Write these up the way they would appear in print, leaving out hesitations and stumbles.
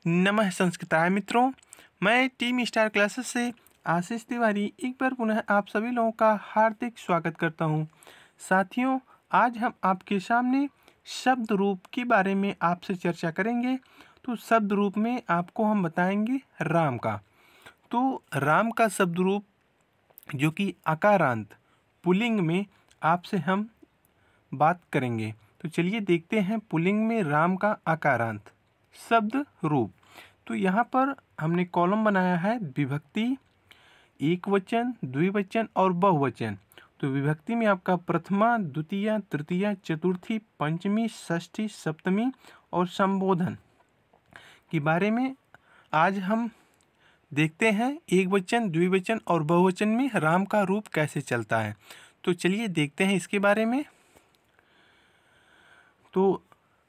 नमः संस्कृताय मित्रों, मैं टीम स्टार क्लासेस से आशीष तिवारी एक बार पुनः आप सभी लोगों का हार्दिक स्वागत करता हूं। साथियों, आज हम आपके सामने शब्द रूप के बारे में आपसे चर्चा करेंगे। तो शब्द रूप में आपको हम बताएंगे राम का। तो राम का शब्द रूप जो कि आकारांत पुल्लिंग में आपसे हम बात करेंगे। तो चलिए देखते हैं पुल्लिंग में राम का आकारांत शब्द रूप। तो यहाँ पर हमने कॉलम बनाया है विभक्ति, एक वचन, द्विवचन और बहुवचन। तो विभक्ति में आपका प्रथमा, द्वितीय, तृतीय, चतुर्थी, पंचमी, षष्ठी, सप्तमी और संबोधन के बारे में आज हम देखते हैं। एक वचन, द्विवचन और बहुवचन में राम का रूप कैसे चलता है। तो चलिए देखते हैं इसके बारे में। तो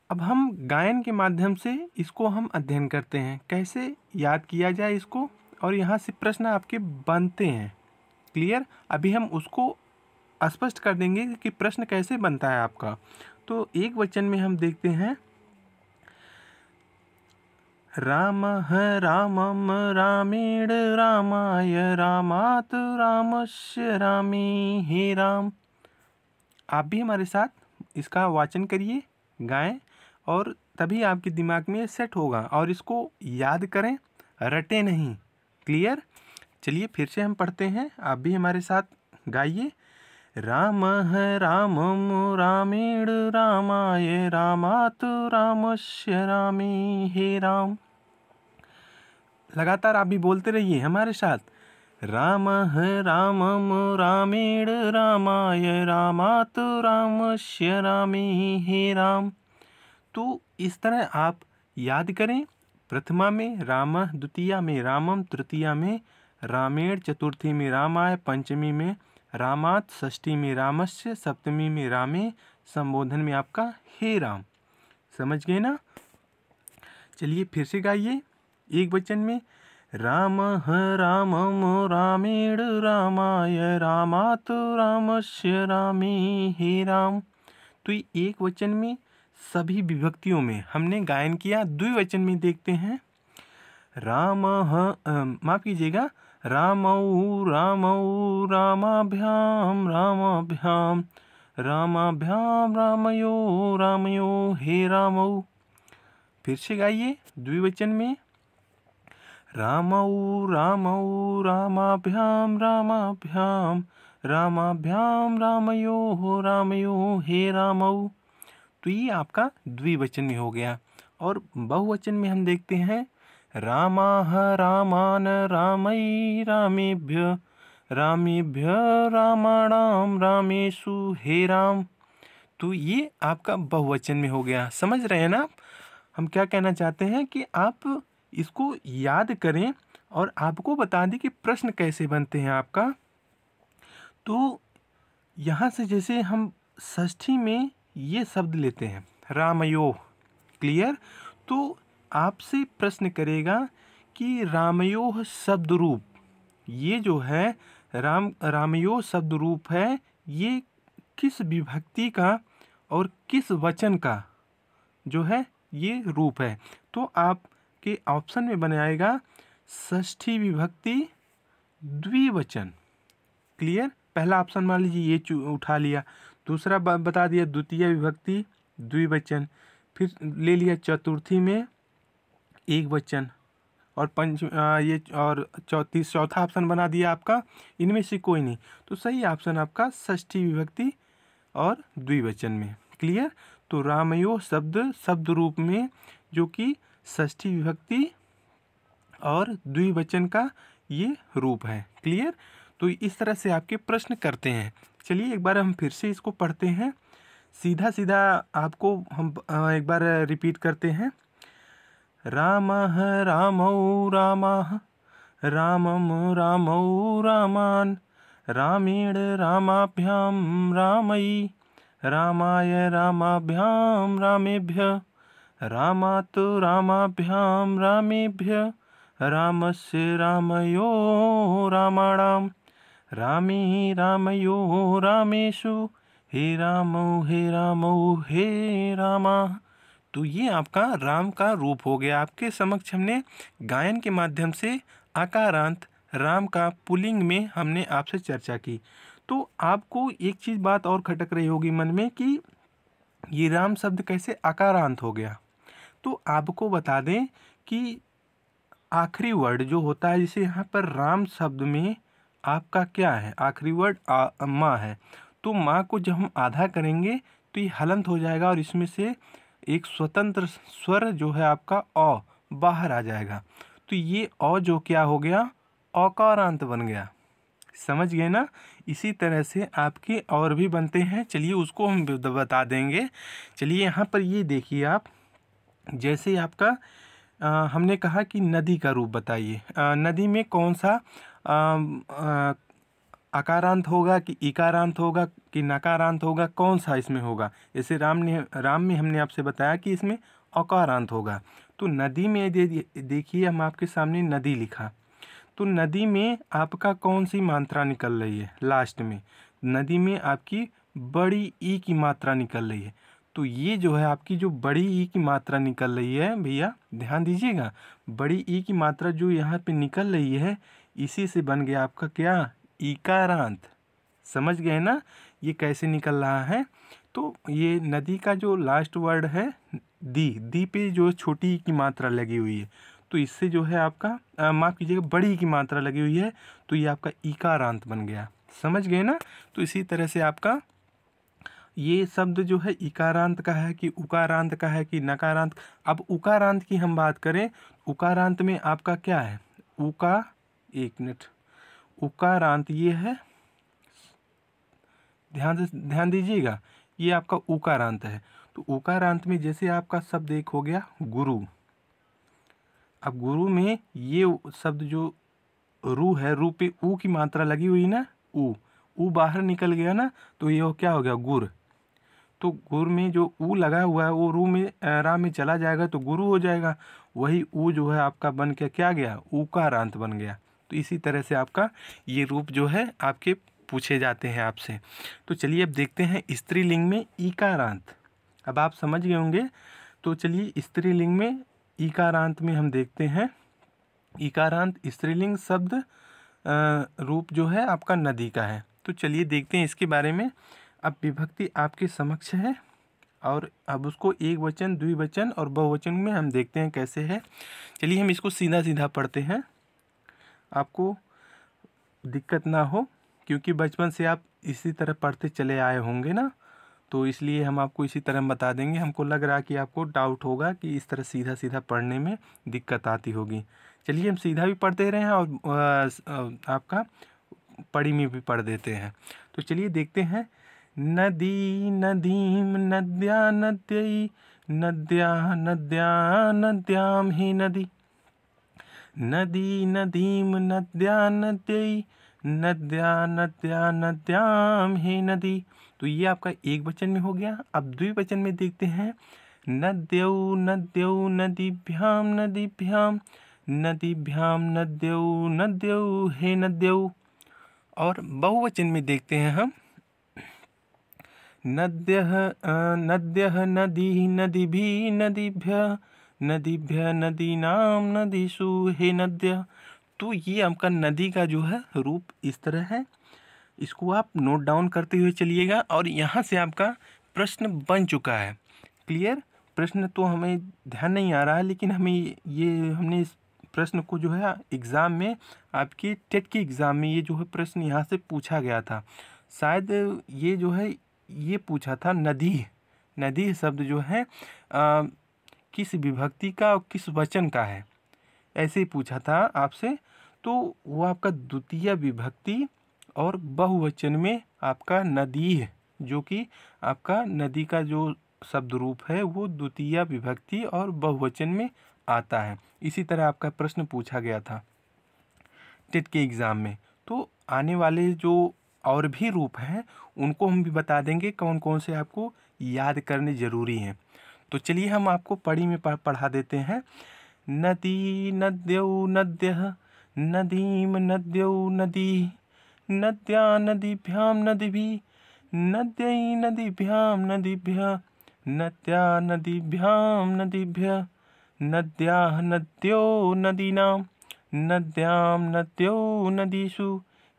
अब हम गायन के माध्यम से इसको हम अध्ययन करते हैं, कैसे याद किया जाए इसको, और यहाँ से प्रश्न आपके बनते हैं। क्लियर? अभी हम उसको स्पष्ट कर देंगे कि प्रश्न कैसे बनता है आपका। तो एक वचन में हम देखते हैं रामः रामं रामेण रामाय रामात् रामस्य रामे हे राम। आप भी हमारे साथ इसका वाचन करिए, गाएं, और तभी आपके दिमाग में सेट होगा। और इसको याद करें, रटे नहीं। क्लियर? चलिए फिर से हम पढ़ते हैं, आप भी हमारे साथ गाइए। रामः रामं रामेण रामाय रामात् रामस्य रामे हे राम। लगातार आप भी बोलते रहिए हमारे साथ। रामः रामं रामेण रामाय रामात् रामस्य रामे हे राम। तो इस तरह आप याद करें। प्रथमा में रामः, द्वितीया में रामम, तृतीया में रामेण, चतुर्थी में रामाय, पंचमी में रामात्, षष्ठी में रामस्य, सप्तमी में रामे, संबोधन में आपका हे राम। समझ गए ना? चलिए फिर से गाइए एक वचन में। रामः रामं रामेण रामाय रामात् रामस्य रामे हे राम। तो ये एक वचन में सभी विभक्तियों में हमने गायन किया। द्विवचन में देखते हैं रामः, माफ कीजिएगा, रामौ रामौ रामाभ्याम रामाभ्याम रामाभ्याम रामयो रामयो हे रामौ। फिर से गाइए द्विवचन में रामौ रामौ रामाभ्याम रामाभ्याम रामाभ्याम रामयो रामयो हे रामौ। तो ये आपका द्विवचन में हो गया। और बहुवचन में हम देखते हैं रामाः रामान रामै रामेभ्य रामेभ्य रामाणाम रामेषु हे राम। तो ये आपका बहुवचन में हो गया। समझ रहे हैं ना आप? हम क्या कहना चाहते हैं कि आप इसको याद करें और आपको बता दें कि प्रश्न कैसे बनते हैं आपका। तो यहाँ से जैसे हम षष्ठी में ये शब्द लेते हैं रामयो। क्लियर? तो आपसे प्रश्न करेगा कि रामयो शब्द रूप, ये जो है रामयो शब्द रूप है, ये किस विभक्ति का और किस वचन का जो है ये रूप है। तो आपके ऑप्शन में बन आएगा षष्ठी विभक्ति द्विवचन। क्लियर? पहला ऑप्शन मान लीजिए ये उठा लिया। दूसरा बता दिया द्वितीय विभक्ति द्विवचन। फिर ले लिया चतुर्थी में एक वचन, और ये और चौथा ऑप्शन बना दिया आपका इनमें से कोई नहीं। तो सही ऑप्शन आपका षष्ठी विभक्ति और द्विवचन में। क्लियर? तो रामयो शब्द रूप में जो कि षष्ठी विभक्ति और द्विवचन का ये रूप है। क्लियर? तो इस तरह से आपके प्रश्न करते हैं। चलिए एक बार हम फिर से इसको पढ़ते हैं, सीधा सीधा आपको हम एक बार रिपीट करते हैं। रामः रामौ रामाः रामं रामौ रामान् रामेण रामाभ्यां रामै रामाय रामाभ्यां रामेभ्य रामात् रामाभ्यां रामेभ्य रामस्य रामयो रामाणाम रामे रामयो रामेषु हे रामौ हे रामा। तो ये आपका राम का रूप हो गया। आपके समक्ष हमने गायन के माध्यम से आकारांत राम का पुल्लिंग में हमने आपसे चर्चा की। तो आपको एक चीज़ बात और खटक रही होगी मन में कि ये राम शब्द कैसे आकारांत हो गया। तो आपको बता दें कि आखिरी वर्ड जो होता है, जैसे यहाँ पर राम शब्द में आपका क्या है, आखिरी वर्ड माँ है। तो माँ को जब हम आधा करेंगे तो ये हलंत हो जाएगा और इसमें से एक स्वतंत्र स्वर जो है आपका अ बाहर आ जाएगा। तो ये अ जो क्या हो गया, अकारांत बन गया। समझ गए ना। इसी तरह से आपके और भी बनते हैं, चलिए उसको हम बता देंगे। चलिए यहाँ पर ये देखिए आप, जैसे आपका हमने कहा कि नदी का रूप बताइए। नदी में कौन सा आकारांत होगा कि इकारांत होगा कि नकारांत होगा, कौन सा इसमें होगा। जैसे राम में हमने आपसे बताया कि इसमें अकारांत होगा। तो नदी में देखिए हम आपके सामने नदी लिखा, तो नदी में आपका कौन सी मात्रा निकल रही है, लास्ट में नदी में आपकी बड़ी ई की मात्रा निकल रही है। तो ये जो है आपकी जो बड़ी ई की मात्रा निकल रही है, भैया ध्यान दीजिएगा, बड़ी ई की मात्रा जो यहाँ पे निकल रही है, इसी से बन गया आपका क्या, इकारांत। समझ गए ना ये कैसे निकल रहा है। तो ये नदी का जो लास्ट वर्ड है दी पे जो छोटी ई की मात्रा लगी हुई है, तो इससे जो है आपका माफ़ कीजिएगा बड़ी की मात्रा लगी हुई है, तो ये आपका इकारांत बन गया। समझ गए ना। तो इसी तरह से आपका ये शब्द जो है इकारांत का है कि उकारांत का है कि नकारांत। अब उकारांत की हम बात करें, उकारांत में आपका क्या है, एक मिनट, उकारांत ये है, ध्यान दीजिएगा, ये आपका उकारांत है। तो उकारांत में जैसे आपका शब्द एक हो गया गुरु। अब गुरु में ये शब्द जो रू है, रू पे ऊ की मात्रा लगी हुई ना, ऊ बाहर निकल गया ना, तो ये क्या हो गया, गुर। तो गुर में जो ऊ लगा हुआ है वो रू में रा में चला जाएगा तो गुरु हो जाएगा। वही ऊ जो है आपका बन के क्या गया, ऊकारांत बन गया। तो इसी तरह से आपका ये रूप जो है आपके पूछे जाते हैं आपसे। तो चलिए अब देखते हैं स्त्रीलिंग में ईकारांत। अब आप समझ गए होंगे। तो चलिए स्त्रीलिंग में ईकारांत में हम देखते हैं। ईकारांत स्त्रीलिंग शब्द रूप जो है आपका नदी का है। तो चलिए देखते हैं इसके बारे में। अब विभक्ति आपके समक्ष है और अब उसको एक वचन, द्विवचन और बहुवचन में हम देखते हैं कैसे है। चलिए हम इसको सीधा सीधा पढ़ते हैं, आपको दिक्कत ना हो, क्योंकि बचपन से आप इसी तरह पढ़ते चले आए होंगे ना, तो इसलिए हम आपको इसी तरह बता देंगे। हमको लग रहा है कि आपको डाउट होगा कि इस तरह सीधा सीधा पढ़ने में दिक्कत आती होगी। चलिए हम सीधा भी पढ़ते रहे हैं और आपका पढ़ी में भी पढ़ देते हैं। तो चलिए देखते हैं। नदी नदीम नद्या नद्यै, नद्या नद्या नद्याम हे नदी, नदी नदीम नद्या नद्यै, नद्या नद्या नद्याम हे नदी। तो ये आपका एक वचन में हो गया। अब द्विवचन में देखते हैं। नद्यौ नद्यौ नदीभ्याम नदीभ्याम, नदीभ्याम नद्यौ नद्यौ हे नद्यौ। और बहुवचन में देखते हैं हम। नद्यः नद्यः नदी नदीभिः नदीभ्यः, नदीभ्यः नदीनां नदीषु हे नद्यः। तो ये आपका नदी का जो है रूप इस तरह है। इसको आप नोट डाउन करते हुए चलिएगा। और यहाँ से आपका प्रश्न बन चुका है। क्लियर। प्रश्न तो हमें ध्यान नहीं आ रहा है, लेकिन हमें हमने इस प्रश्न को जो है एग्ज़ाम में, आपकी टेट के एग्ज़ाम में ये जो है प्रश्न यहाँ से पूछा गया था। शायद ये जो है ये पूछा था नदी, नदी शब्द जो है किस विभक्ति का और किस वचन का है, ऐसे ही पूछा था आपसे। तो वो आपका द्वितीय विभक्ति और बहुवचन में आपका नदी, जो कि आपका नदी का जो शब्द रूप है वो द्वितीय विभक्ति और बहुवचन में आता है। इसी तरह आपका प्रश्न पूछा गया था टेट के एग्ज़ाम में। तो आने वाले जो और भी रूप हैं उनको हम भी बता देंगे कौन कौन से आपको याद करने ज़रूरी हैं। तो चलिए हम आपको पढ़ी में पढ़ा देते हैं। नदी नद्यौ नद्यः, नदीम नद्यौ नदी, नद्या नदीभ्यां नदीभिः, नद्यै नदीभ्यां नदीभ्यः, नद्या नदीभ्यां नदीभ्यः नद्याः नद्यो नदीनां नद्यां नद्यो नदीषु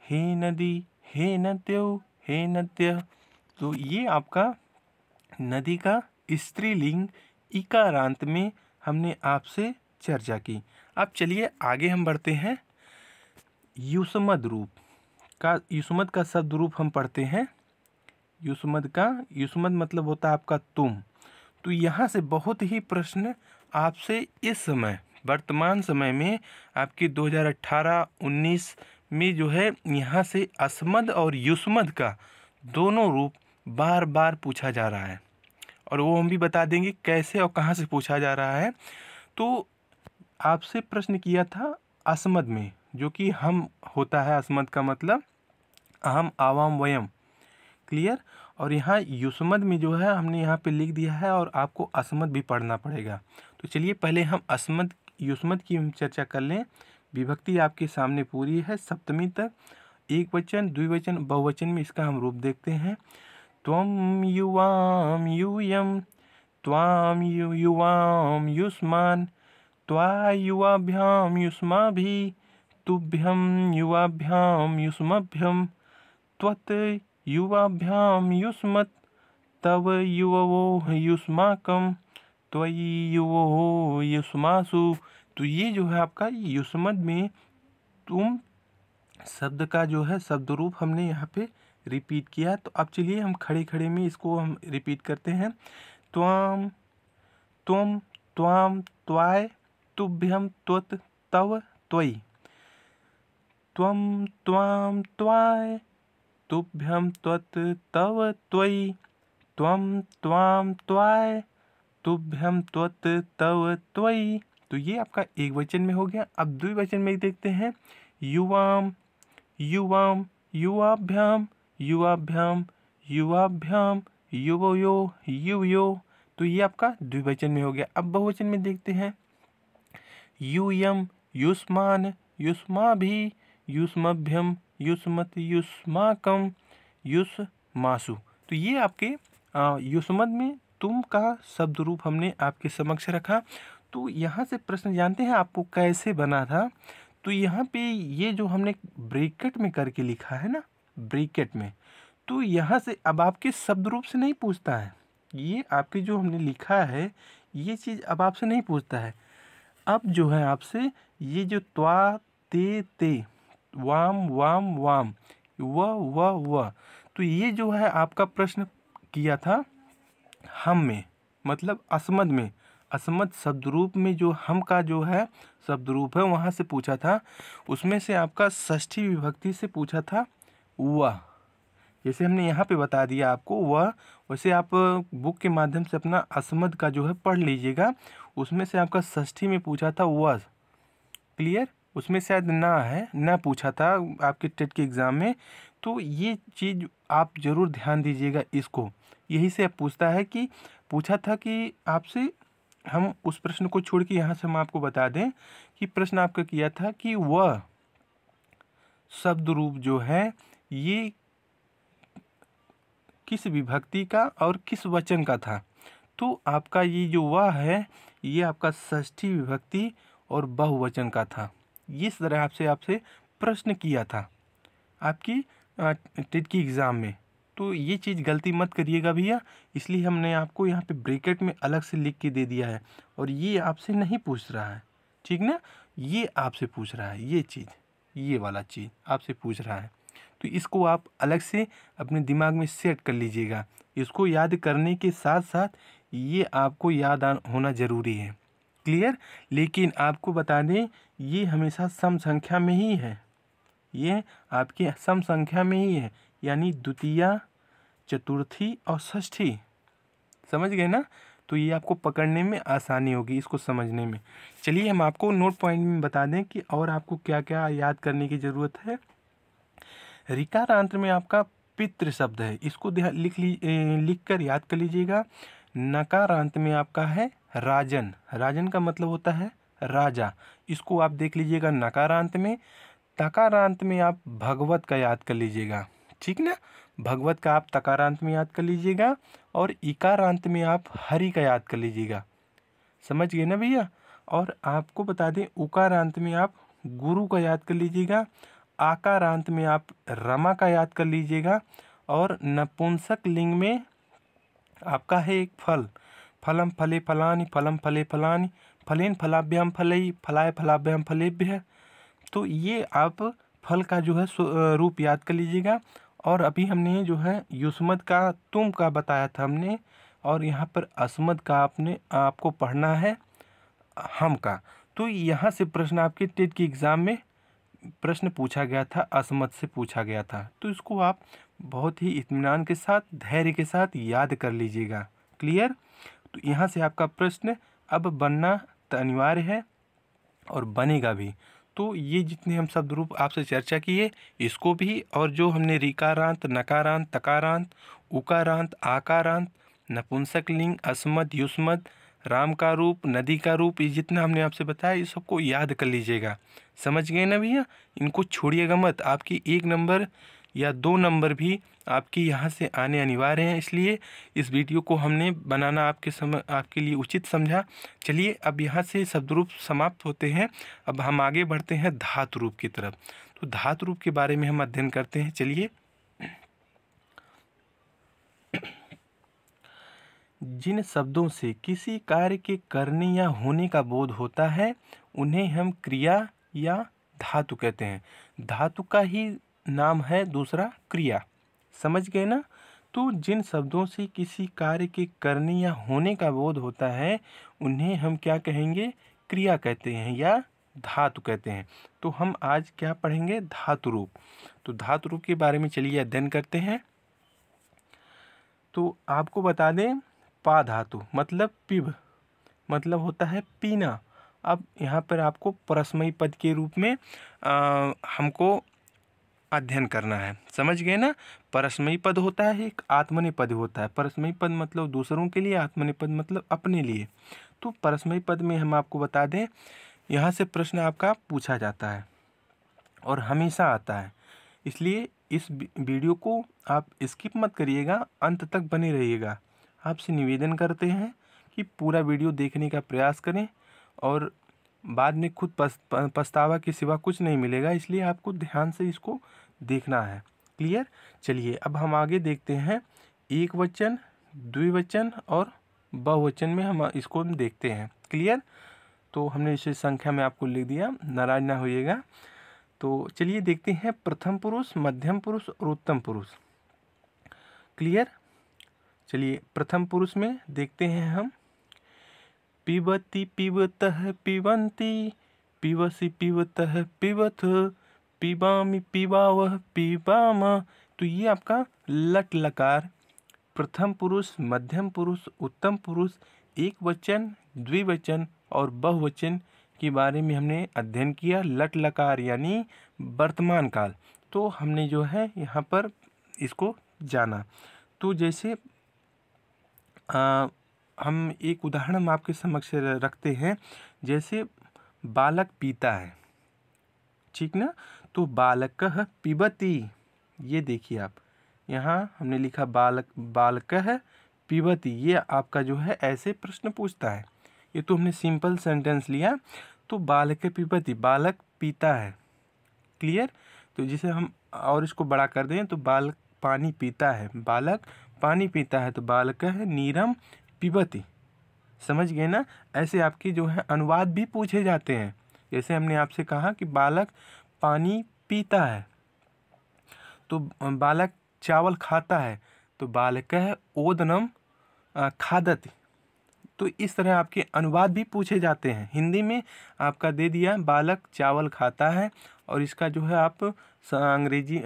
हे नदी हे नद्यो हे नद्यः। तो ये आपका नदी का स्त्रीलिंग इकारांत में हमने आपसे चर्चा की। अब चलिए आगे हम बढ़ते हैं। युष्मद रूप का, युष्मद का शब्द रूप हम पढ़ते हैं। युष्मद मतलब होता है आपका तुम। तो यहाँ से बहुत ही प्रश्न आपसे इस समय वर्तमान समय में आपके 2018-19 में जो है यहाँ से अस्मद और युष्मद का दोनों रूप बार बार पूछा जा रहा है, और वो हम भी बता देंगे कैसे और कहाँ से पूछा जा रहा है। तो आपसे प्रश्न किया था अस्मद में, जो कि हम होता है। अस्मद का मतलब अहम आवाम वयम, क्लियर। और यहाँ युष्मद में जो है हमने यहाँ पे लिख दिया है, और आपको अस्मद भी पढ़ना पड़ेगा। तो चलिए पहले हम अस्मद युष्मद की चर्चा कर लें। विभक्ति आपके सामने पूरी है सप्तमी तक। एक वचन, द्विवचन, बहुवचन में इसका हम रूप देखते हैं। त्वम युवाम यूयम, त्वाम युवाम युष्मान, त्वा युवाभ्याम युष्माभि, तुभ्यम युवाभ्याम युष्मभ्यम, त्वत् युवाभ्याम युष्मत्, तव युवो युष्माकं, त्वयि युवो युष्मासु। तो ये जो है आपका युष्मद में तुम शब्द का जो है शब्द रूप हमने यहाँ पे रिपीट किया। तो अब चलिए हम खड़े खड़े में इसको हम रिपीट करते हैं। त्वाम, त्वम, त्वाम, त्वाय, तुभ्यम, त्वत्, तव, त्वयि। त्वम, त्वाम, त्वाय, तुभ्यम, त्वत्, तव, त्वयि। त्वम, त्वाम, त्वाय, तुभ्यम, त्वत्, तव, त्वयि। तो ये आपका एक वचन में हो गया। अब द्विवचन में देखते हैं। युवाम, युवाम, युवाभ्याम, युवाभ्याम, युवाभ्याम, युवयो, युवयो। तो ये आपका द्विवचन में हो गया। अब बहुवचन में देखते हैं। यूयम, युष्मान, युष्माभि, युष्मभ्यम, युष्मत्, युष्माकं, युष्मासु। तो ये आपके युष्मद में तुम का शब्द रूप हमने आपके समक्ष रखा। तो यहाँ से प्रश्न जानते हैं आपको कैसे बना था। तो यहाँ पे ये जो हमने ब्रैकेट में करके लिखा है ना, ब्रैकेट में, तो यहाँ से अब आपके शब्द रूप से नहीं पूछता है। ये आपके जो हमने लिखा है ये चीज़ अब आपसे नहीं पूछता है। अब जो है आपसे ये जो त्वा, ते, वाम, वाम, वाम, व, तो ये जो है आपका प्रश्न किया था हम में, मतलब अस्मद में। अस्मद शब्द रूप में जो हम का जो है शब्द रूप है वहाँ से पूछा था। उसमें से आपका षष्ठी विभक्ति से पूछा था वह। जैसे हमने यहाँ पे बता दिया आपको वह, वैसे आप बुक के माध्यम से अपना अस्मद का जो है पढ़ लीजिएगा। उसमें से आपका षष्ठी में पूछा था वह, क्लियर। उसमें शायद ना पूछा था आपके टेट के एग्ज़ाम में। तो ये चीज़ आप ज़रूर ध्यान दीजिएगा इसको। यही से पूछता है कि पूछा था कि आपसे, हम उस प्रश्न को छोड़ के यहाँ से हम आपको बता दें कि प्रश्न आपका किया था कि वह शब्द रूप जो है ये किस विभक्ति का और किस वचन का था। तो आपका ये जो वह है ये आपका षष्ठी विभक्ति और बहुवचन का था। इस तरह आपसे प्रश्न किया था आपकी टेट की एग्ज़ाम में। तो ये चीज़ गलती मत करिएगा भैया, इसलिए हमने आपको यहाँ पे ब्रैकेट में अलग से लिख के दे दिया है। और ये आपसे नहीं पूछ रहा है, ठीक ना, ये आपसे पूछ रहा है। ये चीज़, ये वाला चीज़ आपसे पूछ रहा है। तो इसको आप अलग से अपने दिमाग में सेट कर लीजिएगा। इसको याद करने के साथ साथ ये आपको याद होना ज़रूरी है, क्लियर। लेकिन आपको बता दें ये हमेशा सम संख्या में ही है, ये आपकी सम संख्या में ही है, यानी द्वितीया, चतुर्थी और षष्ठी, समझ गए ना। तो ये आपको पकड़ने में आसानी होगी, इसको समझने में। चलिए हम आपको नोट पॉइंट में बता दें कि और आपको क्या क्या याद करने की ज़रूरत है। ऋकारांत में आपका पितृ शब्द है, इसको लिख कर याद कर लीजिएगा। नकारांत में आपका है राजन, राजन का मतलब होता है राजा, इसको आप देख लीजिएगा नकारांत में। तकारांत में आप भगवत का याद कर लीजिएगा, ठीक ना। भगवत का आप तकारांत में याद कर लीजिएगा और इकारांत में आप हरि का याद कर लीजिएगा। समझ गए ना भैया। और आपको बता दें उकारांत में आप गुरु का याद कर लीजिएगा, आकारांत में आप रमा का याद कर लीजिएगा और नपुंसक लिंग में आपका है एक फल, फलम फले फलानि, फलम फले फलानि, फलेन फलाभ्याम फलई, फलाय फलाभ्याम फलेभ्यः। तो ये आप फल का जो है रूप याद कर लीजिएगा। और अभी हमने जो है युष्मद का तुम का बताया था हमने, और यहाँ पर अस्मद का आपको पढ़ना है हम का। तो यहाँ से प्रश्न आपके टेट के एग्ज़ाम में प्रश्न पूछा गया था, अस्मद से पूछा गया था। तो इसको आप बहुत ही इत्मीनान के साथ, धैर्य के साथ याद कर लीजिएगा। क्लियर। तो यहाँ से आपका प्रश्न अब बनना तो अनिवार्य है और बनेगा भी। तो ये जितने हम शब्द रूप आपसे चर्चा किए, इसको भी, और जो हमने ऋकारांत, नकारांत, तकारांत, उकारांत, आकारांत, नपुंसक लिंग, अस्मद, युष्मद, राम का रूप, नदी का रूप, ये जितना हमने आपसे बताया ये सबको याद कर लीजिएगा। समझ गए ना भैया। इनको छोड़िएगा मत। आपकी 1 नंबर या 2 नंबर भी आपकी यहाँ से आने अनिवार्य हैं, इसलिए इस वीडियो को हमने बनाना आपके लिए उचित समझा। चलिए अब यहाँ से शब्द रूप समाप्त होते हैं। अब हम आगे बढ़ते हैं धातु रूप की तरफ। तो धातु रूप के बारे में हम अध्ययन करते हैं। चलिए, जिन शब्दों से किसी कार्य के करने या होने का बोध होता है उन्हें हम क्रिया या धातु कहते हैं। धातु का ही नाम है दूसरा क्रिया। समझ गए ना। तो जिन शब्दों से किसी कार्य के करने या होने का बोध होता है उन्हें हम क्या कहेंगे? क्रिया कहते हैं या धातु कहते हैं। तो हम आज क्या पढ़ेंगे? धातु रूप। तो धातु रूप के बारे में चलिए अध्ययन करते हैं। तो आपको बता दें, पा धातु मतलब पिब, मतलब होता है पीना। अब यहाँ पर आपको परस्मयी पद के रूप में हमको अध्ययन करना है। समझ गए ना। परस्मयी पद होता है, एक आत्मनेपद पद होता है। परस्मयी पद मतलब दूसरों के लिए, आत्मनेपद पद मतलब अपने लिए। तो परस्मयी पद में हम आपको बता दें, यहाँ से प्रश्न आपका पूछा जाता है और हमेशा आता है, इसलिए इस वीडियो को आप स्किप मत करिएगा, अंत तक बने रहिएगा। आपसे निवेदन करते हैं कि पूरा वीडियो देखने का प्रयास करें और बाद में खुद पछतावा के सिवा कुछ नहीं मिलेगा, इसलिए आपको ध्यान से इसको देखना है। क्लियर। चलिए अब हम आगे देखते हैं। एक वचन, द्विवचन और बहुवचन में हम इसको देखते हैं। क्लियर। तो हमने इसे संख्या में आपको लिख दिया, नाराज ना होइएगा। तो चलिए देखते हैं प्रथम पुरुष, मध्यम पुरुष और उत्तम पुरुष। क्लियर। चलिए प्रथम पुरुष में देखते हैं हम। पिबति पिबतः पिबन्ति, पिबसि पिबतः पिबथ, पिबामि पिबावः पिबाम। तो ये आपका लट लकार प्रथम पुरुष, मध्यम पुरुष, उत्तम पुरुष, एक वचन, द्विवचन और बहुवचन के बारे में हमने अध्ययन किया। लट लकार यानी वर्तमान काल। तो हमने जो है यहाँ पर इसको जाना। तो जैसे हम एक उदाहरण आपके समक्ष रखते हैं। जैसे बालक पीता है, ठीक ना। तो बालकः पिबति, ये देखिए आप यहाँ हमने लिखा बालकः पिबति। ये आपका जो है ऐसे प्रश्न पूछता है। ये तो हमने सिंपल सेंटेंस लिया। तो बालक पिबति, बालक पीता है। क्लियर। तो जिसे हम और इसको बड़ा कर दें तो बालक पानी पीता है, बालक पानी पीता है। तो बालकः नीरम पिबति। समझ गए ना। ऐसे आपके जो है अनुवाद भी पूछे जाते हैं। जैसे हमने आपसे कहा कि बालक पानी पीता है, तो बालक चावल खाता है, तो बालकः ओदनम खादति। तो इस तरह आपके अनुवाद भी पूछे जाते हैं। हिंदी में आपका दे दिया बालक चावल खाता है, और इसका जो है आप अंग्रेजी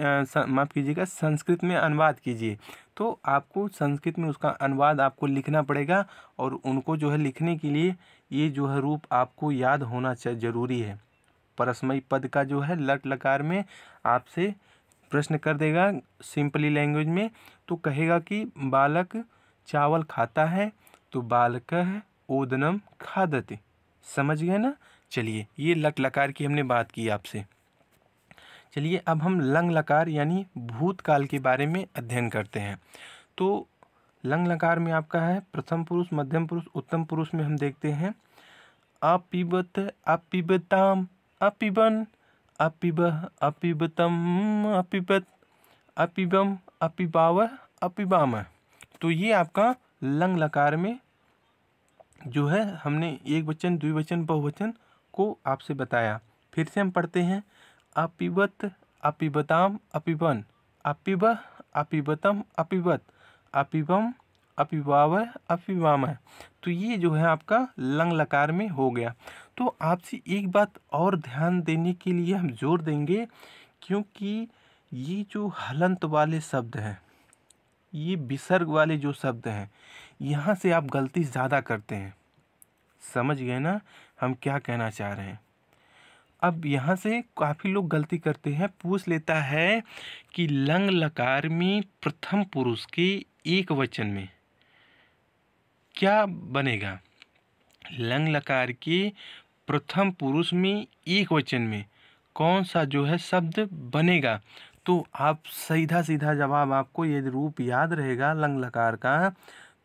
माफ़ कीजिएगा संस्कृत में अनुवाद कीजिए। तो आपको संस्कृत में उसका अनुवाद आपको लिखना पड़ेगा, और उनको जो है लिखने के लिए ये जो है रूप आपको याद होना ज़रूरी है। परस्मयी पद का जो है लट लकार में आपसे प्रश्न कर देगा सिंपली लैंग्वेज में। तो कहेगा कि बालक चावल खाता है, तो बालकः ओदनम खादति। समझ गए ना। चलिए ये लट लकार की हमने बात की आपसे। चलिए अब हम लंग लकार यानी भूतकाल के बारे में अध्ययन करते हैं। तो लंग लकार में आपका है प्रथम पुरुष, मध्यम पुरुष, उत्तम पुरुष में हम देखते हैं अपिबत, अपिबताम, अपिबन, अपिबह, अपिबतम, अपिबत, अपिबम, अपिबावह, अपिबामह। तो ये आपका लंग लकार में जो है हमने एक वचन, द्विवचन, बहुवचन को आपसे बताया। फिर से हम पढ़ते हैं अपिबत, अपिबताम, अपिबन, अपिबह, अपिबतम, अपिबत, अपिबम, अपिबावह, अपिबामह। तो ये जो है आपका लंग लकार में हो गया। तो आपसे एक बात और ध्यान देने के लिए हम जोर देंगे, क्योंकि ये जो हलंत वाले शब्द हैं, ये विसर्ग वाले जो शब्द हैं, यहाँ से आप गलती ज़्यादा करते हैं। समझ गए ना हम क्या कहना चाह रहे हैं? अब यहाँ से काफ़ी लोग गलती करते हैं। पूछ लेता है कि लंग लकार में प्रथम पुरुष के एक वचन में क्या बनेगा। लंग लकार के प्रथम पुरुष में एक वचन में कौन सा जो है शब्द बनेगा। तो आप सीधा सीधा जवाब, आपको यदि रूप याद रहेगा लंग लकार का,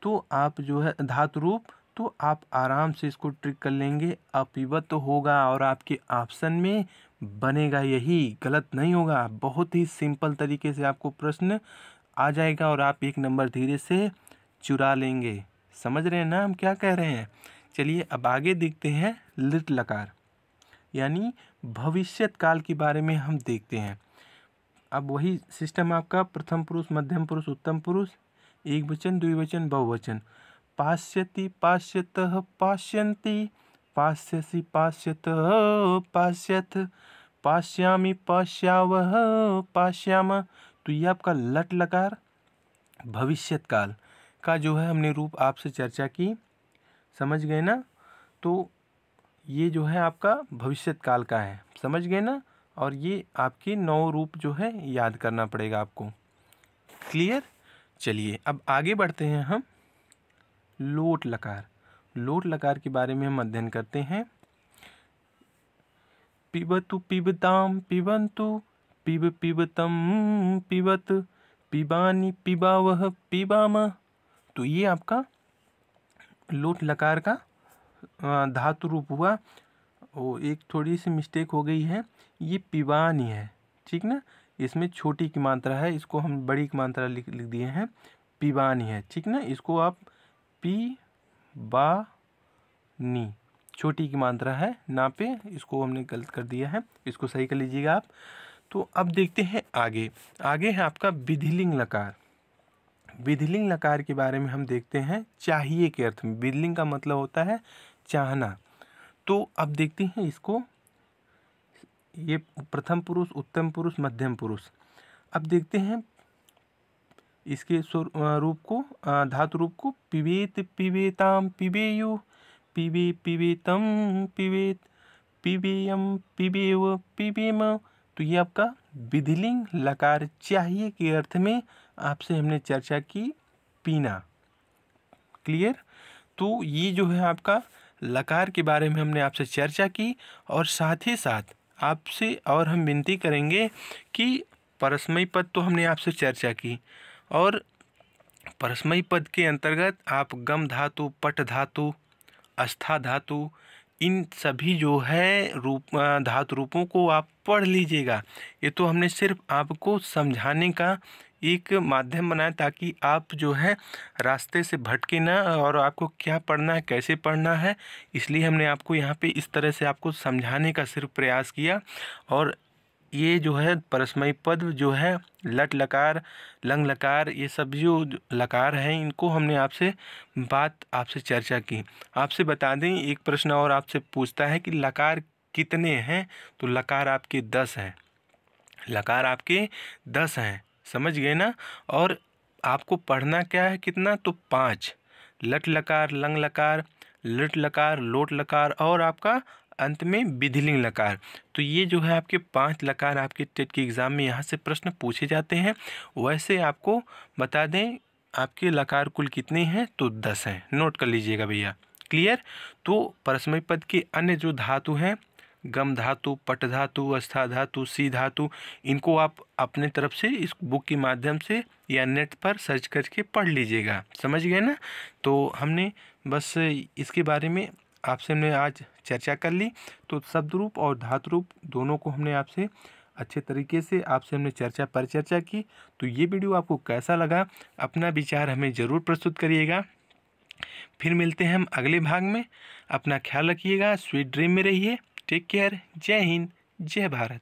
तो आप जो है धातु रूप, तो आप आराम से इसको ट्रिक कर लेंगे। अपिबत होगा और आपके ऑप्शन में बनेगा यही, गलत नहीं होगा। बहुत ही सिंपल तरीके से आपको प्रश्न आ जाएगा और आप एक नंबर धीरे से चुरा लेंगे। समझ रहे हैं ना हम क्या कह रहे हैं? चलिए अब आगे देखते हैं लिट लकार यानी भविष्यत काल के बारे में हम देखते हैं। अब वही सिस्टम आपका प्रथम पुरुष, मध्यम पुरुष, उत्तम पुरुष, एक वचन, द्विवचन, बहुवचन। पास्यति, पास्यतः, पास्यन्ति, पास्यसि, पास्यतः, पास्यथ, पास्यामि, पास्यावः, पास्यामः। तो ये आपका लट लकार भविष्यत काल का जो है हमने रूप आपसे चर्चा की। समझ गए ना? तो ये जो है आपका भविष्यत काल का है। समझ गए ना? और ये आपके 9 रूप जो है याद करना पड़ेगा आपको। क्लियर? चलिए अब आगे बढ़ते हैं हम लोट लकार। लोट लकार के बारे में हम अध्ययन करते हैं। पिबतु, पिबताम, पिबन्तु, पिब, पिबतम, पिबत, पिबानी, पिबावह, पिबामः। तो ये आपका लोट लकार का धातु रूप हुआ। वो एक थोड़ी सी मिस्टेक हो गई है, ये पिबानी है, ठीक ना। इसमें छोटी की मात्रा है, इसको हम बड़ी की मात्रा लिख दिए हैं, पिबानी है, ठीक ना। इसको आप पी बा नी, छोटी की मात्रा है ना पे, इसको हमने गलत कर दिया है, इसको सही कर लीजिएगा आप। तो अब देखते हैं आगे। आगे है आपका विधिलिंग लकार। विधिलिंग लकार के बारे में हम देखते हैं चाहिए के अर्थ में। विधिलिंग का मतलब होता है चाहना। तो अब देखते हैं इसको, ये प्रथम पुरुष, उत्तम पुरुष, मध्यम पुरुष। अब देखते हैं इसके रूप को, धातु रूप को। पिबेत, पिबेताम, पिबेयु, पिबे, पिबेतम, पिबेत, पिबेयम, पिबेव, पिबेम। तो ये आपका विधिलिंग लकार चाहिए के अर्थ में आपसे हमने चर्चा की, पीना। क्लियर? तो ये जो है आपका लकार के बारे में हमने आपसे चर्चा की, और साथ ही साथ आपसे और हम विनती करेंगे कि परस्मयी पद तो हमने आपसे चर्चा की, और परस्मयी पद के अंतर्गत आप गम धातु, पट धातु, अस्था धातु, इन सभी जो है रूप धातु रूपों को आप पढ़ लीजिएगा। ये तो हमने सिर्फ आपको समझाने का एक माध्यम बनाया, ताकि आप जो है रास्ते से भटके ना, और आपको क्या पढ़ना है, कैसे पढ़ना है, इसलिए हमने आपको यहाँ पे इस तरह से आपको समझाने का सिर्फ प्रयास किया। और ये जो है परस्मयी पद जो है, लट लकार, लंग लकार, ये सब जो लकार हैं, इनको हमने आपसे चर्चा की। आपसे बता दें, एक प्रश्न और आपसे पूछता है कि लकार कितने हैं। तो लकार आपके 10 हैं। लकार आपके 10 हैं। समझ गए ना? और आपको पढ़ना क्या है, कितना? तो 5। लट लकार, लंग लकार, लिट लकार, लोट लकार, और आपका अंत में विधिलिंग लकार। तो ये जो है आपके 5 लकार आपके टेट के एग्ज़ाम में यहाँ से प्रश्न पूछे जाते हैं। वैसे आपको बता दें आपके लकार कुल कितने हैं, तो 10 हैं। नोट कर लीजिएगा भैया। क्लियर? तो परस्मयी पद के अन्य जो धातु हैं, गम धातु, पट धातु, अस्था धातु, सी धातु, इनको आप अपने तरफ से इस बुक के माध्यम से या नेट पर सर्च करके पढ़ लीजिएगा। समझ गए ना? तो हमने बस इसके बारे में आपसे हमने आज चर्चा कर ली। तो शब्द रूप और धातु रूप दोनों को हमने आपसे अच्छे तरीके से आपसे हमने परिचर्चा की। तो ये वीडियो आपको कैसा लगा, अपना विचार हमें ज़रूर प्रस्तुत करिएगा। फिर मिलते हैं हम अगले भाग में। अपना ख्याल रखिएगा, स्वीट ड्रीम में रहिए। Take care. जय हिंद, जय भारत।